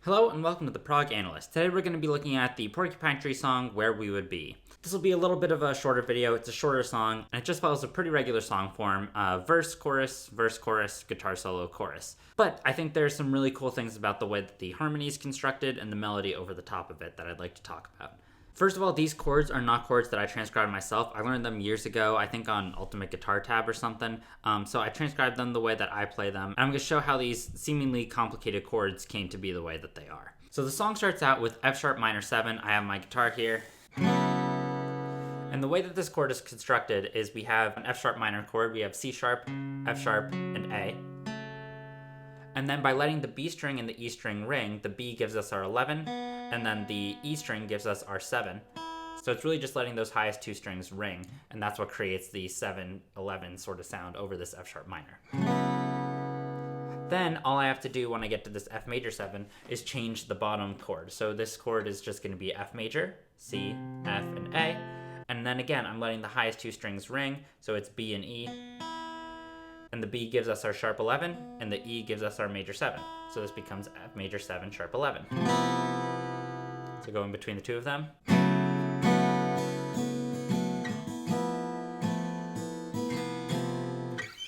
Hello and welcome to the Prog Analyst. Today we're going to be looking at the Porcupine Tree song, Where We Would Be. This will be a little bit of a shorter video. It's a shorter song, and it just follows a pretty regular song form. Verse, chorus, guitar solo, chorus. But I think there's some really cool things about the way that the harmony is constructed and the melody over the top of it that I'd like to talk about. First of all, these chords are not chords that I transcribed myself. I learned them years ago, I think on Ultimate Guitar Tab or something. So I transcribed them the way that I play them. And I'm going to show how these seemingly complicated chords came to be the way that they are. So the song starts out with F sharp minor 7. I have my guitar here. And the way that this chord is constructed is we have an F sharp minor chord. We have C sharp, F sharp, and A. And then by letting the B string and the E string ring, the B gives us our 11, and then the E string gives us our 7. So it's really just letting those highest two strings ring, and that's what creates the 7-11 sort of sound over this F sharp minor. Then all I have to do when I get to this F major 7 is change the bottom chord. So this chord is just going to be F major, C, F, and A. And then again, I'm letting the highest two strings ring, so it's B and E. And the B gives us our sharp 11, and the E gives us our major 7. So this becomes F major 7, sharp 11. So going between the two of them.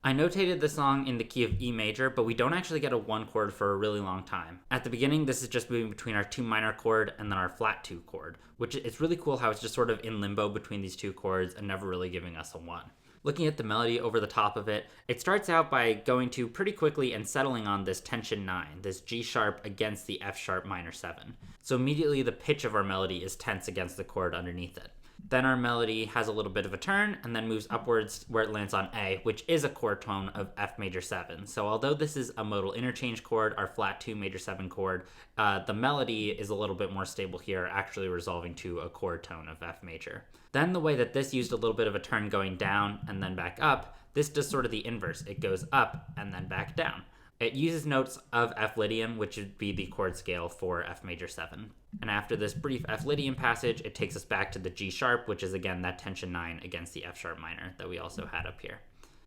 I notated the song in the key of E major, but we don't actually get a 1 chord for a really long time. At the beginning, this is just moving between our 2 minor chord and then our flat 2 chord, which it's really cool how it's just sort of in limbo between these two chords and never really giving us a 1. Looking at the melody over the top of it, it starts out by going to pretty quickly and settling on this tension 9, this G sharp against the F sharp minor 7. So immediately the pitch of our melody is tense against the chord underneath it. Then our melody has a little bit of a turn and then moves upwards where it lands on A, which is a chord tone of F major 7. So although this is a modal interchange chord, our flat 2 major 7 chord, the melody is a little bit more stable here, actually resolving to a chord tone of F major. Then the way that this used a little bit of a turn going down and then back up, this does sort of the inverse. It goes up and then back down. It uses notes of F Lydian, which would be the chord scale for F major 7. And after this brief F Lydian passage, it takes us back to the G sharp, which is again that tension 9 against the F sharp minor that we also had up here.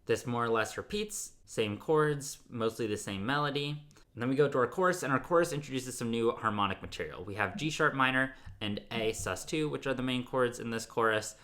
This more or less repeats, same chords, mostly the same melody. And then we go to our chorus, and our chorus introduces some new harmonic material. We have G sharp minor and A sus2, which are the main chords in this chorus.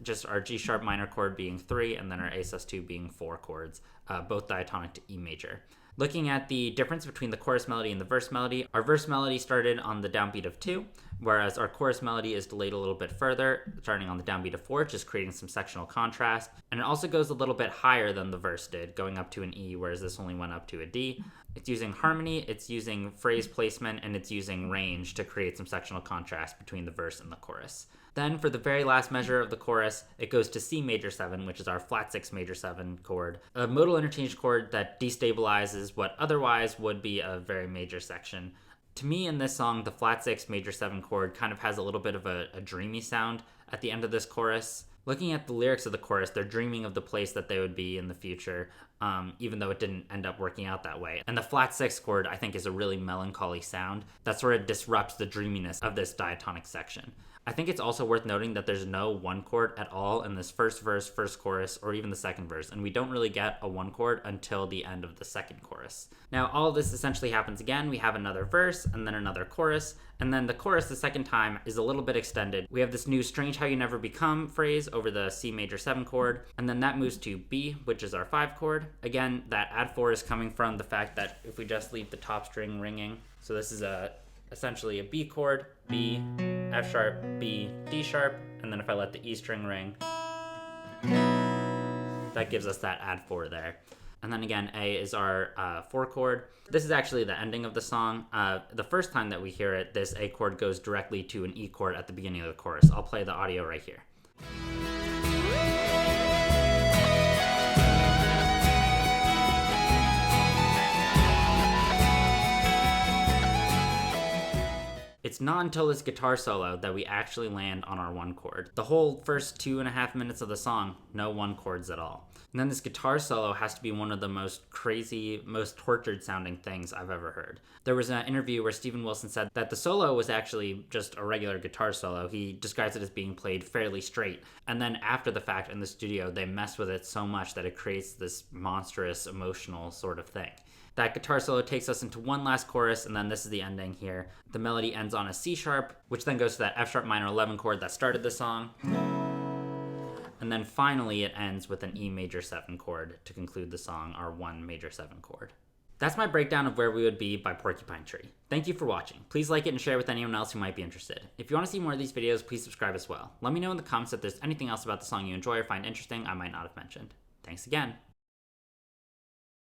Just our G sharp minor chord being 3, and then our A sus2 being 4 chords, both diatonic to E major. Looking at the difference between the chorus melody and the verse melody, our verse melody started on the downbeat of 2, whereas our chorus melody is delayed a little bit further, starting on the downbeat of 4, just creating some sectional contrast. And it also goes a little bit higher than the verse did, going up to an E, whereas this only went up to a D. It's using harmony, it's using phrase placement, and it's using range to create some sectional contrast between the verse and the chorus. Then for the very last measure of the chorus, it goes to C major 7, which is our flat 6 major 7 chord, a modal interchange chord that destabilizes what otherwise would be a very major section. To me, in this song, the flat 6 major 7 chord kind of has a little bit of a dreamy sound at the end of this chorus. Looking at the lyrics of the chorus, they're dreaming of the place that they would be in the future, even though it didn't end up working out that way. And the flat 6 chord, I think, is a really melancholy sound that sort of disrupts the dreaminess of this diatonic section. I think it's also worth noting that there's no 1 chord at all in this first verse, first chorus, or even the second verse, and we don't really get a 1 chord until the end of the second chorus. Now, all of this essentially happens again. We have another verse, and then another chorus, and then the chorus the second time is a little bit extended. We have this new strange how you never become phrase over the C major 7 chord, and then that moves to B, which is our 5 chord. Again, that add 4 is coming from the fact that if we just leave the top string ringing, so this is essentially a B chord, B, F sharp, B, D sharp, and then if I let the E string ring, that gives us that add 4 there. And then again, A is our 4 chord. This is actually the ending of the song. The first time that we hear it, this A chord goes directly to an E chord at the beginning of the chorus. I'll play the audio right here. It's not until this guitar solo that we actually land on our 1 chord. The whole first 2.5 minutes of the song, no 1 chords at all. And then this guitar solo has to be one of the most crazy, most tortured sounding things I've ever heard. There was an interview where Steven Wilson said that the solo was actually just a regular guitar solo. He describes it as being played fairly straight. And then after the fact in the studio, they mess with it so much that it creates this monstrous emotional sort of thing. That guitar solo takes us into one last chorus, and then this is the ending here. The melody ends on a C sharp, which then goes to that F sharp minor 11 chord that started the song. And then finally it ends with an E major 7 chord to conclude the song, our 1 major 7 chord. That's my breakdown of Where We Would Be by Porcupine Tree. Thank you for watching. Please like it and share with anyone else who might be interested. If you want to see more of these videos, please subscribe as well. Let me know in the comments if there's anything else about the song you enjoy or find interesting I might not have mentioned. Thanks again.